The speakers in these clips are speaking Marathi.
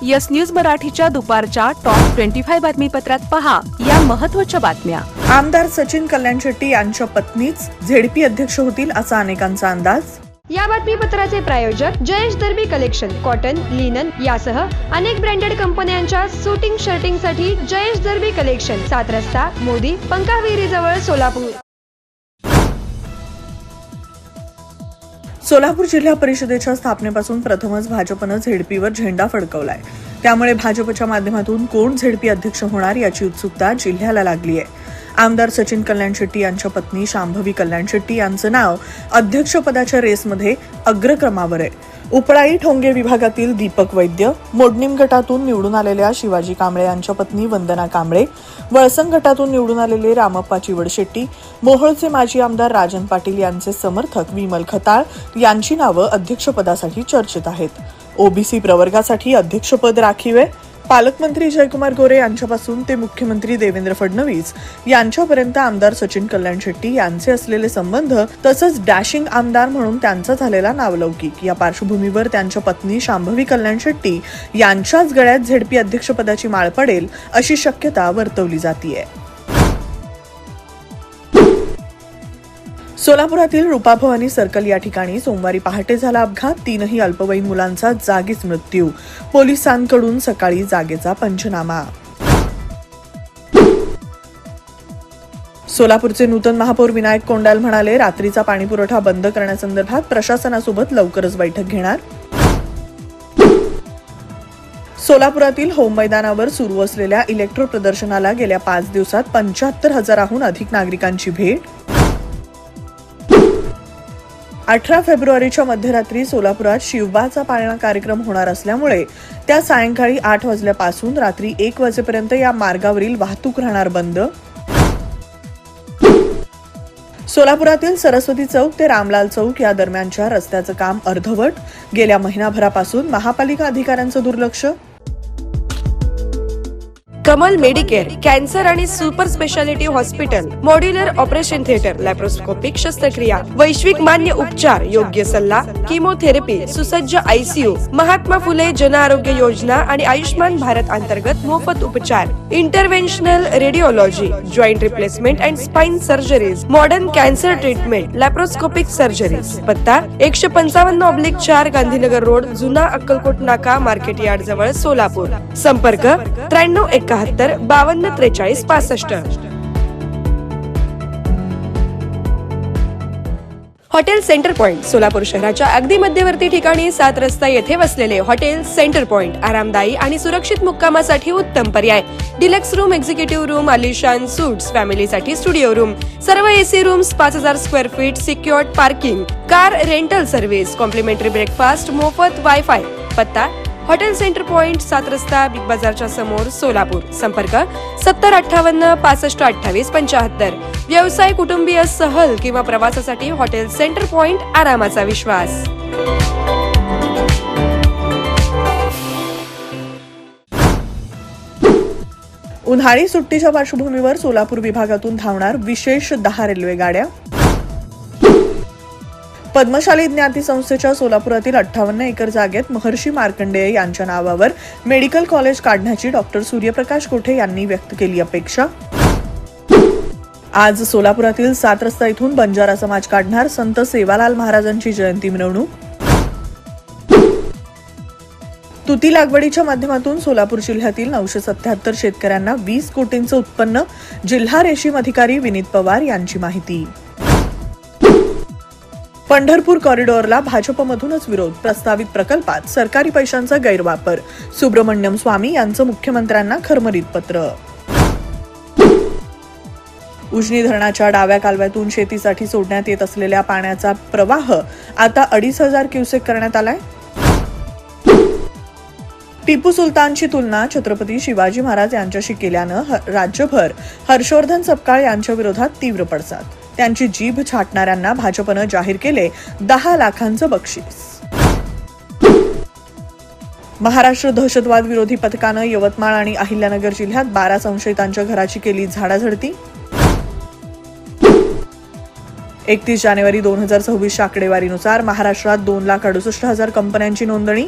यस न्यूज मराठीच्या दुपारच्या टॉप 25 बातमीपत्रात पहा या महत्त्वाच्या बातम्या। आमदार सचिन कल्याण शेट्टी यांच्या पत्नीच झेडपी अध्यक्ष होतील असा अनेकांचा अंदाज। या बातमीपत्राचे प्रायोजक जयेश दर्बी कलेक्शन, कॉटन, लिनन यासह अनेक ब्रँडेड कंपन्यांच्या शूटिंग शर्टिंगसाठी जयेश दर्बी कलेक्शन, 7 रस्ता मोदी पंकाविरी जवळ सोलापूर। सोलापूर जिल्हा परिषदेच्या स्थापनेपासून प्रथमच भाजपनं झेडपीवर झेंडा फडकवलाय। त्यामुळे भाजपच्या माध्यमातून कोण झेडपी अध्यक्ष होणार याची उत्सुकता जिल्ह्याला लागली आहे। आमदार सचिन कल्याण शेट्टी यांच्या पत्नी शांभवी कल्याण शेट्टी यांचं नाव अध्यक्षपदाच्या रेसमध्ये अग्रक्रमावर आहे। उपळाई ठोंगे विभागातील दीपक वैद्य, मोडणीम गटातून निवडून आलेल्या शिवाजी कांबळे यांच्या पत्नी वंदना कांबळे, वळसंग गटातून निवडून आलेले रामप्पा चिवडशेट्टी, मोहोळचे माजी आमदार राजन पाटील यांचे समर्थक विमल खताळ यांची नावं अध्यक्षपदासाठी चर्चेत आहेत। ओबीसी प्रवर्गासाठी अध्यक्षपद राखीव आहे। पालकमंत्री जयकुमार गोरे यांच्यापासून ते मुख्यमंत्री देवेंद्र फडणवीस यांच्यापर्यंत आमदार सचिन कल्याण शेट्टी यांचे असलेले संबंध तसंच डॅशिंग आमदार म्हणून त्यांचा झालेला नावलौकिक या पार्श्वभूमीवर त्यांच्या पत्नी शांभवी कल्याण शेट्टी यांच्याच गळ्यात झेडपी अध्यक्षपदाची माळ पडेल अशी शक्यता वर्तवली जातीये। सोलापुरातील रूपाभवानी सर्कल या ठिकाणी सोमवारी पहाटे झाला अपघात। 3 अल्पवयीन मुलांचा जागीच मृत्यू। पोलिसांकडून सकाळी जागेचा पंचनामा। सोलापूरचे नूतन महापौर विनायक कोंडाल म्हणाले, रात्रीचा पाणीपुरवठा बंद करण्यासंदर्भात प्रशासनासोबत लवकरच बैठक घेणार। सोलापुरातील होम मैदानावर सुरू असलेल्या इलेक्ट्रो प्रदर्शनाला गेल्या 5 दिवसात 75,000हून अधिक नागरिकांची भेट। 18 फेब्रुवारीच्या मध्यरात्री सोलापुरात शिवबाचा पाळणा कार्यक्रम होणार असल्यामुळे त्या सायंकाळी 8 वाजल्यापासून रात्री 1 वाजेपर्यंत या मार्गावरील वाहतूक राहणार बंद। सोलापुरातील सरस्वती चौक ते रामलाल चौक या दरम्यानच्या रस्त्याचं काम अर्धवट। गेल्या महिनाभरापासून महापालिका अधिकाऱ्यांचं दुर्लक्ष। कमल मेडिकेअर, कॅन्सर आणि super speciality hospital, modular operation theatre, laparoscopic शस्त्रक्रिया, वैश्विक मान्य उपचार, योग्य सल्ला, किमोथेरपी, सुसज्ज आयसीयू, महात्मा फुले जन आरोग्य योजना आणि आयुष्मान भारत अंतर्गत मोफत उपचार, interventional radiology, joint replacement and spine surgeries, modern cancer treatment, laparoscopic surgeries. पत्ता 155/4 गांधीनगर रोड, जुना अक्कलकोट नाका, मार्केट यार्ड जवळ, सोलापूर। संपर्क 9371 5243 65। हॉटेल सेंटर पॉइंट, सोलापूर शहराच्या अगदी मध्यवर्ती ठिकाणी 7 रस्ता येथे वसलेले हॉटेल सेंटर पॉइंट आरामदायी आणि सुरक्षित मुक्कामासाठी उत्तम पर्याय। डिलक्स रूम, एक्झिक्युटिव्ह रूम, आलिशान सूट्स, फॅमिलीसाठी स्टुडिओ रूम, सर्व AC rooms, 5000 square feet, secured parking, car rental service, complimentary breakfast, मोफत वायफाय। पत्ता हॉटेल सेंटर पॉइंट, 7 रस्ता, बिग बाजारच्या समोर, सोलापूर। संपर्क 7058 6528 75। व्यवसाय, कुटुंबीय, सहल किंवा प्रवासासाठी हॉटेल सेंटर पॉइंट, आरामाचा विश्वास। उन्हाळी सुट्टीच्या पार्श्वभूमीवर सोलापूर विभागातून धावणार विशेष 10 रेल्वे गाड्या। पद्मशाली ज्ञाती संस्थेच्या सोलापुरातील 58 एकर जागेत महर्षी मार्कंडेय यांच्या नावावर मेडिकल कॉलेज काढण्याची डॉक्टर सूर्यप्रकाश कोठे यांनी व्यक्त केली अपेक्षा। आज सोलापुरातील 7 रस्ता इथून बंजारा समाज काढणार संत सेवालाल महाराजांची जयंती मिरवणूक। तुती लागवडीच्या माध्यमातून सोलापूर जिल्ह्यातील 977 शेतकऱ्यांना 20 कोटींचं उत्पन्न, जिल्हा रेशीम अधिकारी विनीत पवार यांची माहिती। पंढरपूर कॉरिडॉरला भाजपमधूनच विरोध, प्रस्तावित प्रकल्पात सरकारी पैशांचा गैरवापर, सुब्रमण्यम स्वामी यांचं मुख्यमंत्र्यांना खरमरीत पत्र। उजनी धरणाच्या डाव्या कालव्यातून शेतीसाठी सोडण्यात येत असलेल्या पाण्याचा प्रवाह आता 2500 क्युसेक करण्यात आलाय। टिपू सुलतानची तुलना छत्रपती शिवाजी महाराज यांच्याशी केल्यानं राज्यभर हर्षवर्धन सपकाळ यांच्या विरोधात तीव्र पडसाद। त्यांची जीभ छाटणाऱ्यांना भाजपनं जाहीर केले 10 लाखांचं बक्षीस। महाराष्ट्र दहशतवाद विरोधी पथकानं यवतमाळ आणि अहिल्यानगर जिल्ह्यात 12 संशयितांच्या घराची केली झाडाझडती। 31 जानेवारी 2026च्या आकडेवारीनुसार महाराष्ट्रात 2,68,000 कंपन्यांची नोंदणी।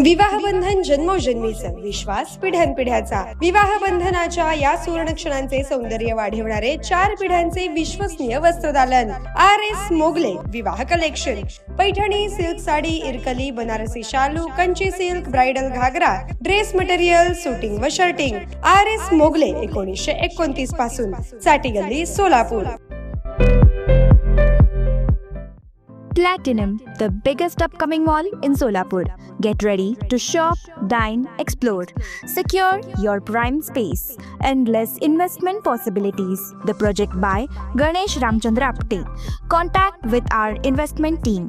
विवाह बंधन जन्मोजन्मीचं, विश्वास पिढ्यानपिढ्याचा. विवाह बंधनाच्या या सुवर्ण क्षणांचे सौंदर्य वाढवणारे 4 पिढ्यांचे विश्वसनीय वस्त्रदालन RS मोगले विवाह कलेक्शन. पैठणी, सिल्क साडी, इरकली, बनारसी शालू, कंची सिल्क, ब्राइडल घागरा, ड्रेस मटेरियल, सुटिंग व शर्टिंग. RS मोगले 1929 पासून, चाटी गल्ली, Solapur. Platinum, the biggest upcoming mall in Solapur. Get ready to shop, dine, explore. Secure your prime space. Endless investment possibilities. The project by Ganesh Ramchandra Apte. Contact with our investment team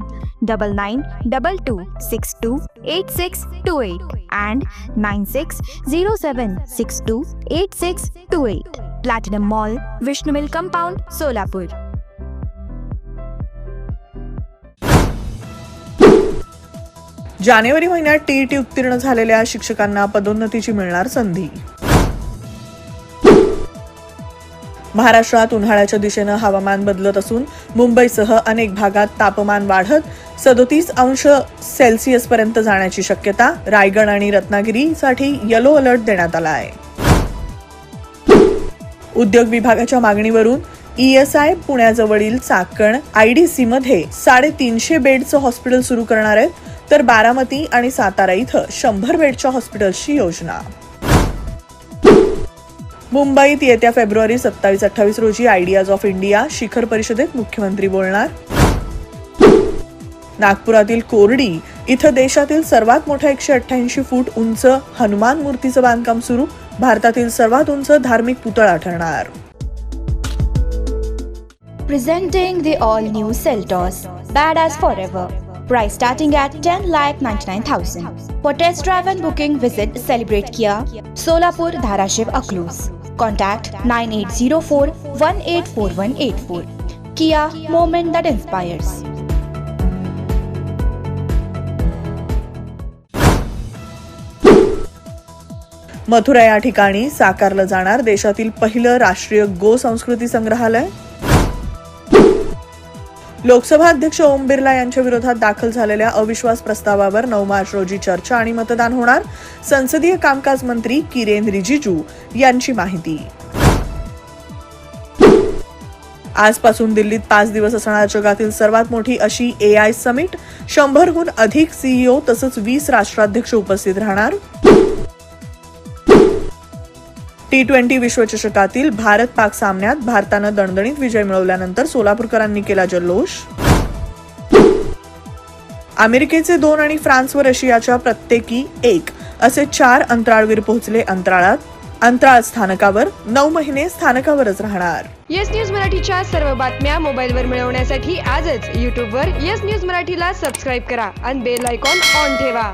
9922628628 and 9607628628. Platinum Mall, Vishnu Mill Compound, Solapur. जानेवारी महिन्यात TET उत्तीर्ण झालेल्या शिक्षकांना पदोन्नतीची मिळणार संधी. महाराष्ट्रात उन्हाळ्याच्या दिशेनं हवामान बदलत असून मुंबईसह अनेक भागात तापमान वाढत 37° पर्यंत जाण्याची शक्यता. रायगड आणि रत्नागिरीसाठी येलो अलर्ट देण्यात आला आहे. उद्योग विभागाच्या मागणीवरून ESI पुण्याजवळील चाकण IDC मध्ये 350 बेडचं हॉस्पिटल सुरू करणार आहेत, तर बारामती आणि सातारा इथं 100 बेडच्या हॉस्पिटल्सची योजना. मुंबईत येत्या फेब्रुवारी 27-28 रोजी आयडियाज ऑफ इंडिया शिखर परिषदेत मुख्यमंत्री बोलणार. नागपुरातील कोरडी इथं देशातील सर्वात मोठ्या 188 फूट उंच हनुमान मूर्तीचं बांधकाम सुरू. भारतातील सर्वात उंच धार्मिक पुतळा ठरणार. Presenting the all-new Seltos, Badass Forever. Price starting at 10,99,000. For test drive and booking, visit Celebrate Kia, Solapur, Dharashiv, Aklus. Contact 9804-184184. Kia, moment that inspires. Mathura या ठिकाणी साकारलं जाणार देशातील पहिलं राष्ट्रीय गो संस्कृती संग्रहालय. लोकसभा अध्यक्ष ओम बिर्ला यांच्या विरोधात दाखल झालेल्या अविश्वास प्रस्तावावर 9 मार्च रोजी चर्चा आणि मतदान होणार. संसदीय कामकाज मंत्री किरेन रिजिजू यांची माहिती. आजपासून दिल्लीत 5 दिवस असणार जगातील सर्वात मोठी अशी AI समिट. 100हून अधिक CEO तसंच 20 राष्ट्राध्यक्ष उपस्थित राहणार. T20 विश्वचषकातील भारत-पाक सामन्यात भारतानं दणदणीत विजय मिळवल्यानंतर सोलापूरकरांनी केला जल्लोष. अमेरिकेचे 2 आणि फ्रान्स व रशियाच्या प्रत्येकी 1 असे 4 अंतराळवीर पोहोचले अंतराळात. अंतराळ स्थानकावर 9 महिने स्थानकावरच राहणार. येस न्यूज मराठीच्या सर्व बातम्या मोबाईलवर मिळवण्यासाठी आजच YouTubeवर येस न्यूज मराठीला सबस्क्राईब करा आणि बेल आयकॉन ऑन ठेवा.